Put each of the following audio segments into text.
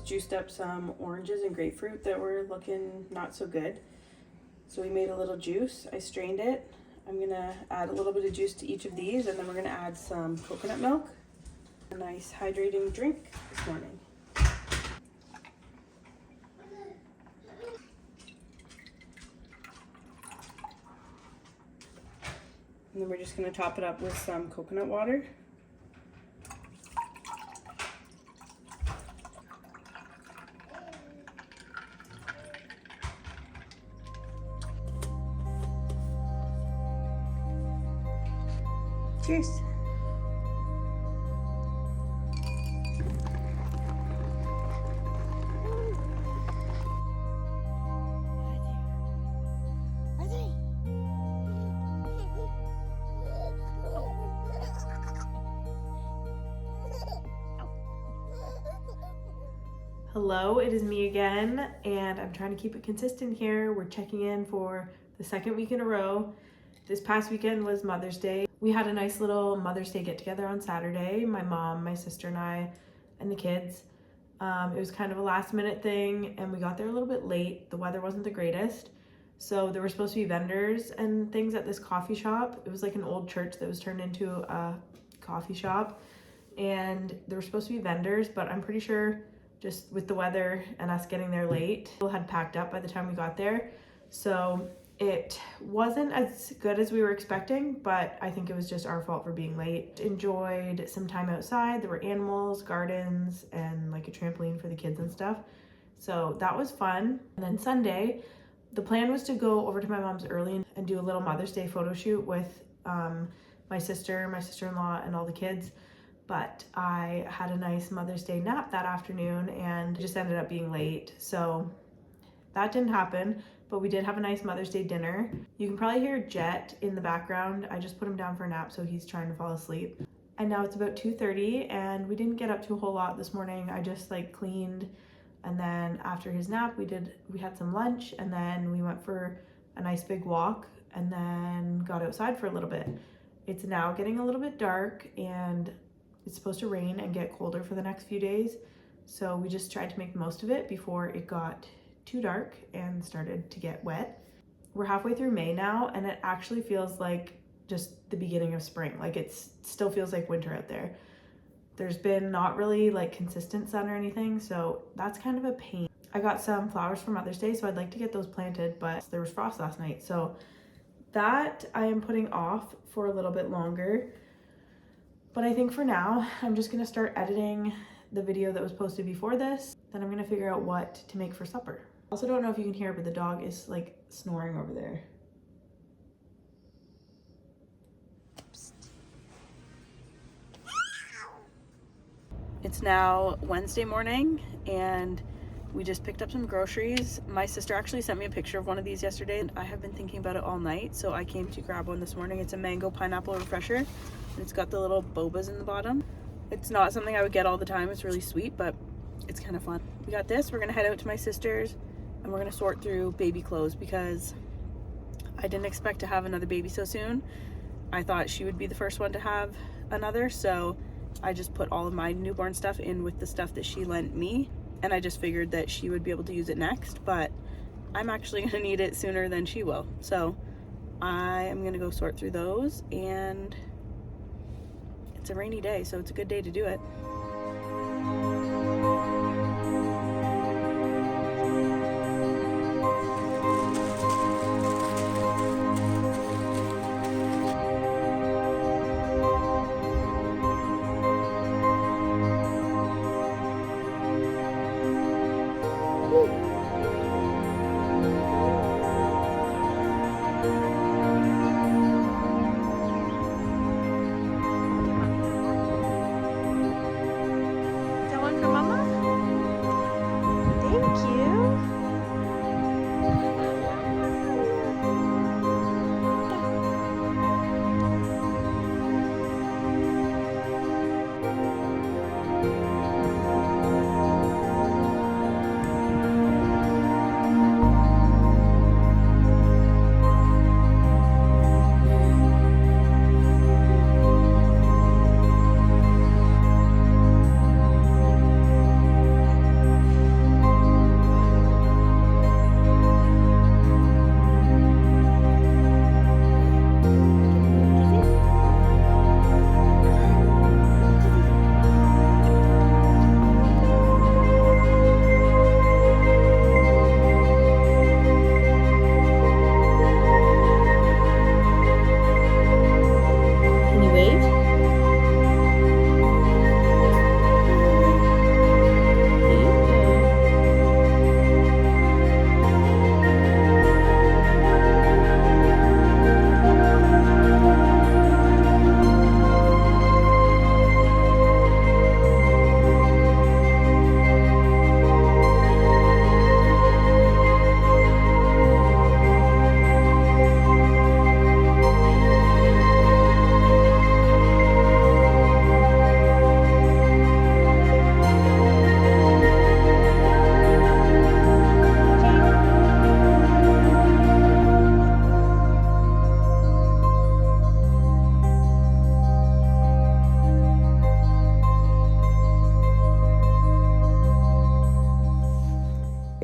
just juiced up some oranges and grapefruit that were looking not so good. So we made a little juice. I strained it. I'm gonna add a little bit of juice to each of these, and then we're gonna add some coconut milk. A nice hydrating drink this morning. And then we're just gonna top it up with some coconut water. Cheers. Hello, it is me again, and I'm trying to keep it consistent here. We're checking in for the second week in a row. This past weekend was Mother's Day. We had a nice little Mother's Day get together on Saturday. My mom, my sister, and I, and the kids. It was kind of a last minute thing, and we got there a little bit late. The weather wasn't the greatest. So there were supposed to be vendors and things at this coffee shop. It was like an old church that was turned into a coffee shop. And there were supposed to be vendors, but I'm pretty sure just with the weather and us getting there late, people had packed up by the time we got there. So it wasn't as good as we were expecting, but I think it was just our fault for being late. Enjoyed some time outside. There were animals, gardens, and like a trampoline for the kids and stuff. So that was fun. And then Sunday, the plan was to go over to my mom's early and do a little Mother's Day photo shoot with my sister, my sister-in-law, and all the kids. But I had a nice Mother's Day nap that afternoon and just ended up being late. So that didn't happen, but we did have a nice Mother's Day dinner. You can probably hear Jet in the background. I just put him down for a nap, so he's trying to fall asleep. And now it's about 2:30, and we didn't get up to a whole lot this morning. I just like cleaned, and then after his nap, we had some lunch, and then we went for a nice big walk, and then got outside for a little bit. It's now getting a little bit dark, and it's supposed to rain and get colder for the next few days. So we just tried to make the most of it before it got too dark and started to get wet. We're halfway through May now, and it actually feels like just the beginning of spring. Like it still feels like winter out there. There's been not really like consistent sun or anything, so that's kind of a pain. I got some flowers for Mother's Day, so I'd like to get those planted, but there was frost last night. So that I am putting off for a little bit longer. But I think for now, I'm just gonna start editing the video that was posted before this. Then I'm gonna figure out what to make for supper. I also don't know if you can hear, but the dog is like snoring over there. It's now Wednesday morning, and we just picked up some groceries. My sister actually sent me a picture of one of these yesterday, and I have been thinking about it all night, so I came to grab one this morning. It's a mango pineapple refresher. It's got the little bobas in the bottom. It's not something I would get all the time. It's really sweet, but it's kind of fun. We got this. We're gonna head out to my sister's, and we're gonna sort through baby clothes because I didn't expect to have another baby so soon. I thought she would be the first one to have another, so I just put all of my newborn stuff in with the stuff that she lent me, and I just figured that she would be able to use it next, but I'm actually gonna need it sooner than she will. So I am gonna go sort through those, and it's a rainy day, so it's a good day to do it.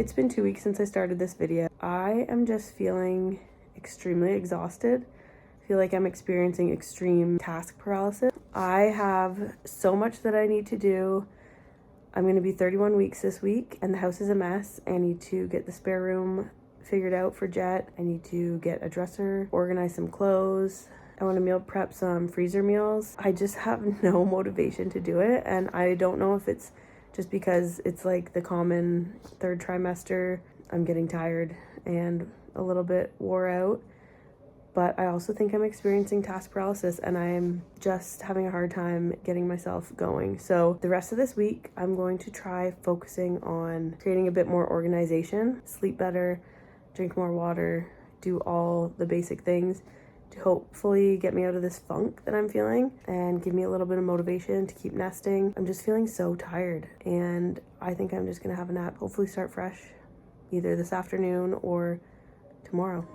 It's been 2 weeks since I started this video. I am just feeling extremely exhausted. I feel like I'm experiencing extreme task paralysis. I have so much that I need to do. I'm going to be 31 weeks this week and the house is a mess. I need to get the spare room figured out for Jet. I need to get a dresser, organize some clothes. I want to meal prep some freezer meals. I just have no motivation to do it, and I don't know if it's just because it's like the common third trimester. I'm getting tired and a little bit wore out, but I also think I'm experiencing task paralysis and I'm just having a hard time getting myself going. So the rest of this week, I'm going to try focusing on creating a bit more organization, sleep better, drink more water, do all the basic things to hopefully get me out of this funk that I'm feeling and give me a little bit of motivation to keep nesting. I'm just feeling so tired and I think I'm just gonna have a nap, hopefully start fresh either this afternoon or tomorrow.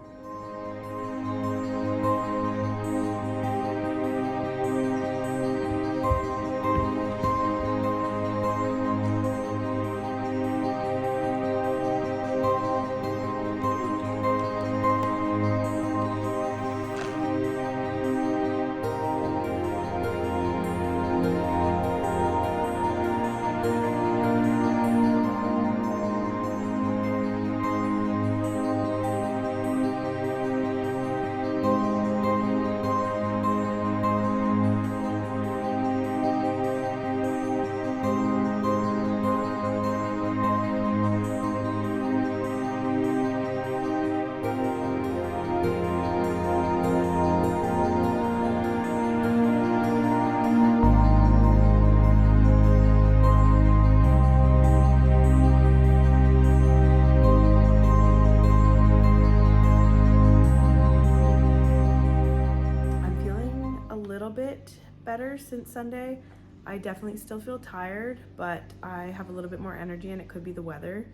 Better since Sunday. I definitely still feel tired, but I have a little bit more energy and it could be the weather.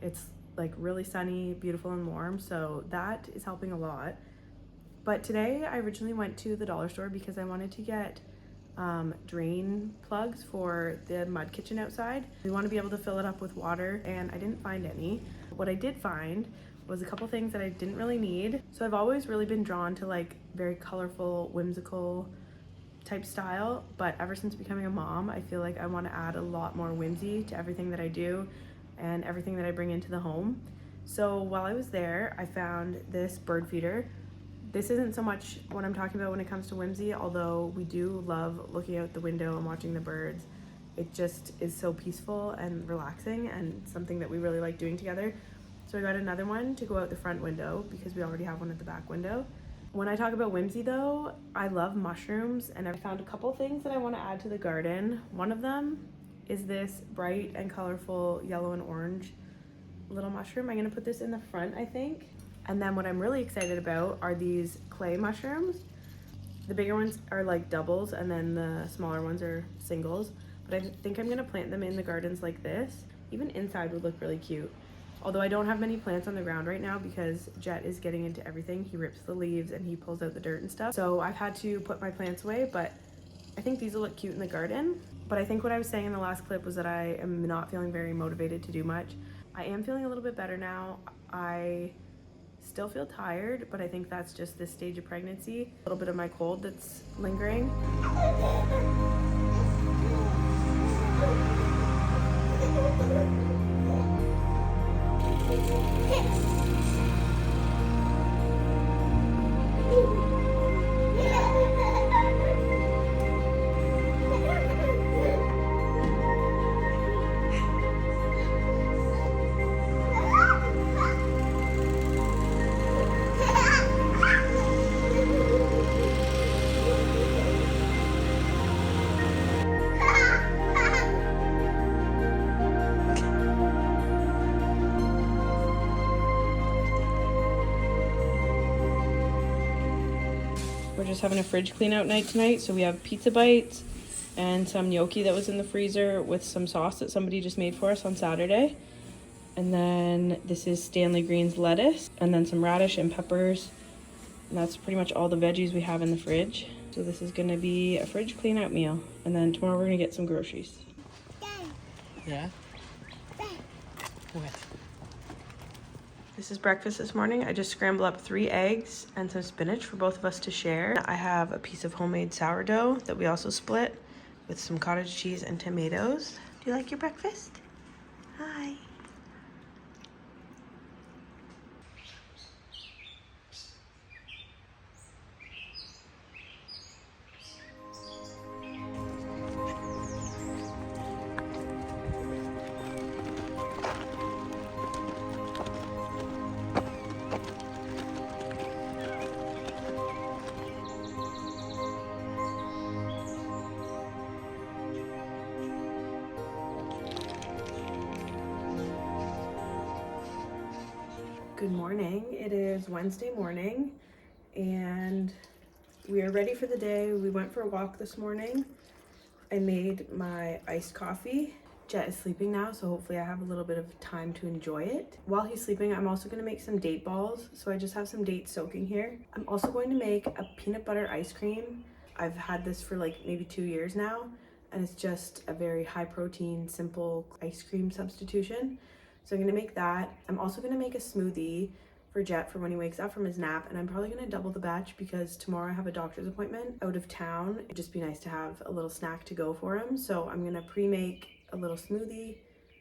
It's like really sunny, beautiful and warm, so that is helping a lot. But today I originally went to the dollar store because I wanted to get drain plugs for the mud kitchen outside. We want to be able to fill it up with water and I didn't find any. What I did find was a couple things that I didn't really need. So I've always really been drawn to like very colorful, whimsical type style, but ever since becoming a mom, I feel like I want to add a lot more whimsy to everything that I do and everything that I bring into the home. So while I was there, I found this bird feeder. This isn't so much what I'm talking about when it comes to whimsy, although we do love looking out the window and watching the birds. It just is so peaceful and relaxing and something that we really like doing together. So I got another one to go out the front window because we already have one at the back window. When I talk about whimsy though, I love mushrooms and I found a couple things that I want to add to the garden. One of them is this bright and colorful yellow and orange little mushroom. I'm going to put this in the front, I think. And then what I'm really excited about are these clay mushrooms. The bigger ones are like doubles and then the smaller ones are singles. But I think I'm going to plant them in the gardens like this. Even inside would look really cute. Although I don't have many plants on the ground right now because Jet is getting into everything. He rips the leaves and he pulls out the dirt and stuff. So I've had to put my plants away, but I think these will look cute in the garden. But I think what I was saying in the last clip was that I am not feeling very motivated to do much. I am feeling a little bit better now. I still feel tired, but I think that's just this stage of pregnancy. A little bit of my cold that's lingering. We're just having a fridge clean out night tonight, so we have pizza bites and some gnocchi that was in the freezer with some sauce that somebody just made for us on Saturday. And then this is Stanley Green's lettuce and then some radish and peppers. And that's pretty much all the veggies we have in the fridge. So this is gonna be a fridge clean out meal. And then tomorrow we're gonna get some groceries. Yeah? What? This is breakfast this morning. I just scrambled up 3 eggs and some spinach for both of us to share. I have a piece of homemade sourdough that we also split with some cottage cheese and tomatoes. Do you like your breakfast? Hi. Good morning. It is Wednesday morning and we are ready for the day. We went for a walk this morning. I made my iced coffee. Jet is sleeping now, so hopefully I have a little bit of time to enjoy it. While he's sleeping, I'm also going to make some date balls. So I just have some dates soaking here. I'm also going to make a peanut butter ice cream. I've had this for like maybe 2 years now, and it's just a very high protein, simple ice cream substitution. So I'm gonna make that. I'm also gonna make a smoothie for Jet for when he wakes up from his nap, and I'm probably gonna double the batch because tomorrow I have a doctor's appointment out of town. It'd just be nice to have a little snack to go for him. So I'm gonna pre-make a little smoothie,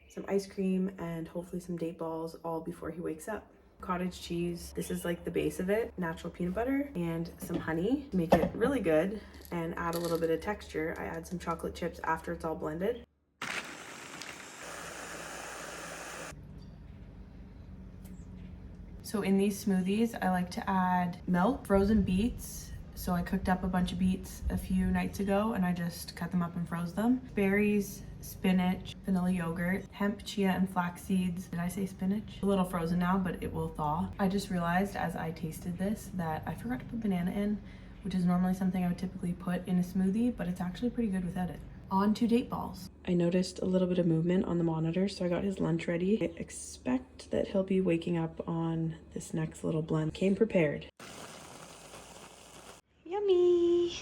some ice cream, and hopefully some date balls all before he wakes up. Cottage cheese, this is like the base of it, natural peanut butter, and some honey to make it really good and add a little bit of texture. I add some chocolate chips after it's all blended. So in these smoothies, I like to add milk, frozen beets. So I cooked up a bunch of beets a few nights ago and I just cut them up and froze them. Berries, spinach, vanilla yogurt, hemp, chia, and flax seeds. Did I say spinach? A little frozen now, but it will thaw. I just realized as I tasted this that I forgot to put banana in, which is normally something I would typically put in a smoothie, but it's actually pretty good without it. On to date balls. I noticed a little bit of movement on the monitor, so I got his lunch ready. I expect that he'll be waking up on this next little blend. Came prepared. Yummy!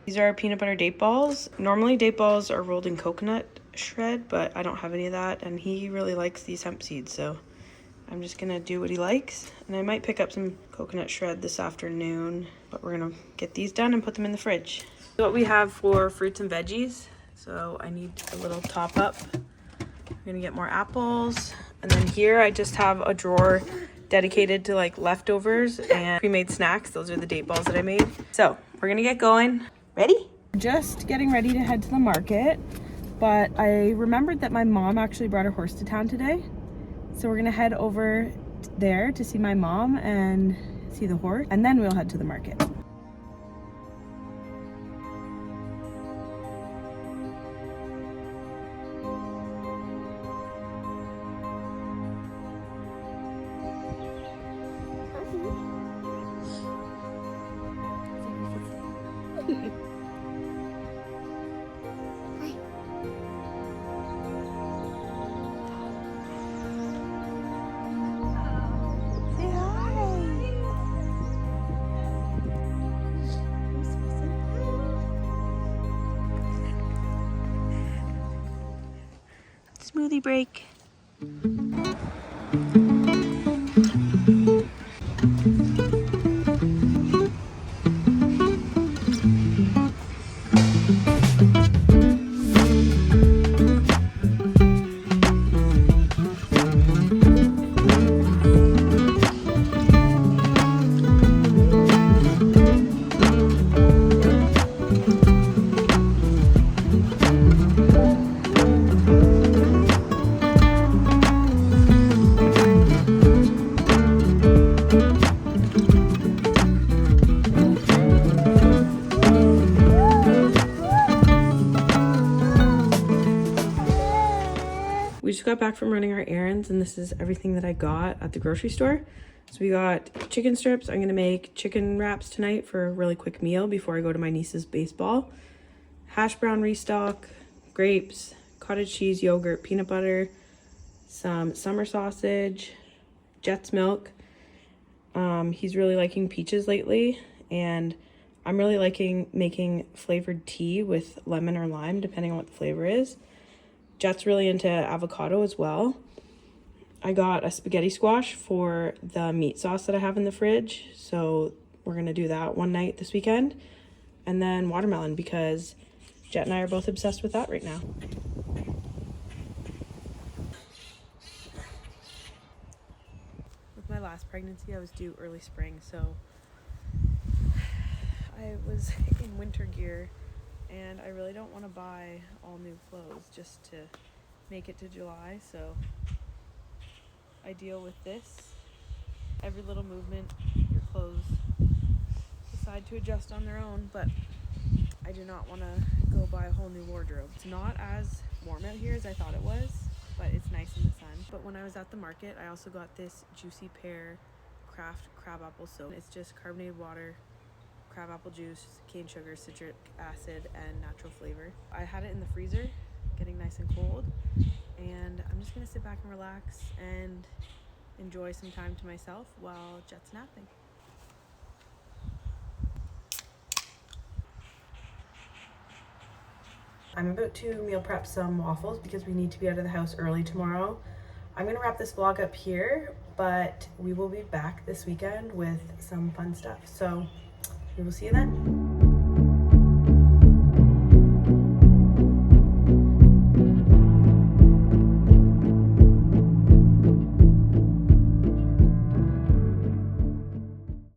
These are our peanut butter date balls. Normally date balls are rolled in coconut shred, but I don't have any of that, and he really likes these hemp seeds, so I'm just gonna do what he likes. And I might pick up some coconut shred this afternoon, but we're gonna get these done and put them in the fridge. What we have for fruits and veggies. So I need a little top up. I'm gonna get more apples. And then here I just have a drawer dedicated to like leftovers and pre-made snacks. Those are the date balls that I made. So we're gonna get going. Ready? Just getting ready to head to the market, but I remembered that my mom actually brought her horse to town today. So we're gonna head over there to see my mom and see the horse, and then we'll head to the market. Smoothie break. We just got back from running our errands, and this is everything that I got at the grocery store. So we got chicken strips. I'm gonna make chicken wraps tonight for a really quick meal before I go to my niece's baseball. Hash brown restock, grapes, cottage cheese, yogurt, peanut butter, some summer sausage, Jet's milk. He's really liking peaches lately, and I'm really liking making flavored tea with lemon or lime, depending on what the flavor is. Jet's really into avocado as well. I got a spaghetti squash for the meat sauce that I have in the fridge. So we're gonna do that one night this weekend. And then watermelon because Jet and I are both obsessed with that right now. With my last pregnancy, I was due early spring, so I was in winter gear, and I really don't want to buy all new clothes just to make it to July, so I deal with this. Every little movement, your clothes decide to adjust on their own, but I do not want to go buy a whole new wardrobe. It's not as warm out here as I thought it was, but it's nice in the sun. But when I was at the market, I also got this Juicy Pear Craft crabapple soap. It's just carbonated water, crabapple juice, cane sugar, citric acid, and natural flavor. I had it in the freezer, getting nice and cold, and I'm just gonna sit back and relax and enjoy some time to myself while Jet's napping. I'm about to meal prep some waffles because we need to be out of the house early tomorrow. I'm gonna wrap this vlog up here, but we will be back this weekend with some fun stuff. So we will see you then.